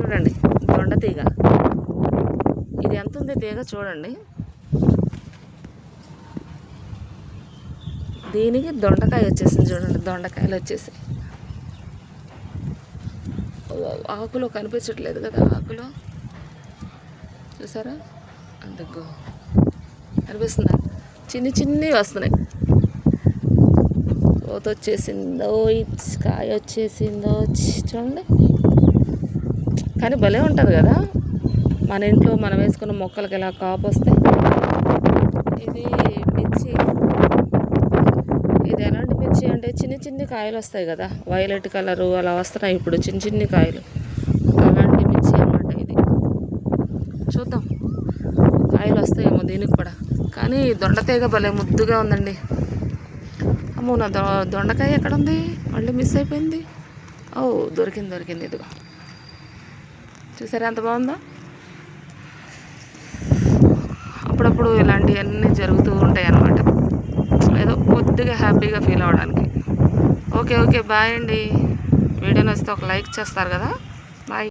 చూడండి దొండ తీగ. ఇది ఎంత ఉంది తీగ చూడండి. దీనికి దొండకాయ వచ్చేసింది చూడండి. దొండకాయలు వచ్చేసి ఆకులో కనిపించట్లేదు కదా, ఆకులో చూసారా, అందుకో కనిపిస్తుందా, చిన్ని వస్తున్నాయి. కోత వచ్చేసిందో, కాయ వచ్చేసిందో చూడండి. కానీ భలే ఉంటుంది కదా మన ఇంట్లో మనం వేసుకున్న మొక్కలకి ఇలా కాపు వస్తాయి. ఇది మిర్చి. ఇది ఎలాంటి మిర్చి అంటే చిన్ని కాయలు వస్తాయి కదా, వైలెట్ కలరు అలా వస్తున్నాయి ఇప్పుడు చిన్ని కాయలు. అలాంటి మిర్చి అన్నమాట ఇది. చూద్దాం కాయలు వస్తాయేమో దీనికి కూడా. కానీ దొండతీగ భలే ముద్దుగా ఉందండి. అమ్మో, నా దొండకాయ ఎక్కడ ఉంది, మళ్ళీ మిస్ అయిపోయింది. ఓ దొరికింది ఇదిగో. చూసారా ఎంత బాగుందో. అప్పుడప్పుడు ఇలాంటివన్నీ జరుగుతూ ఉంటాయి అన్నమాట, ఏదో కొద్దిగా హ్యాపీగా ఫీల్ అవ్వడానికి. ఓకే బాయ్ అండి. వీడియో నచ్చితే ఒక లైక్ చేస్తారు కదా.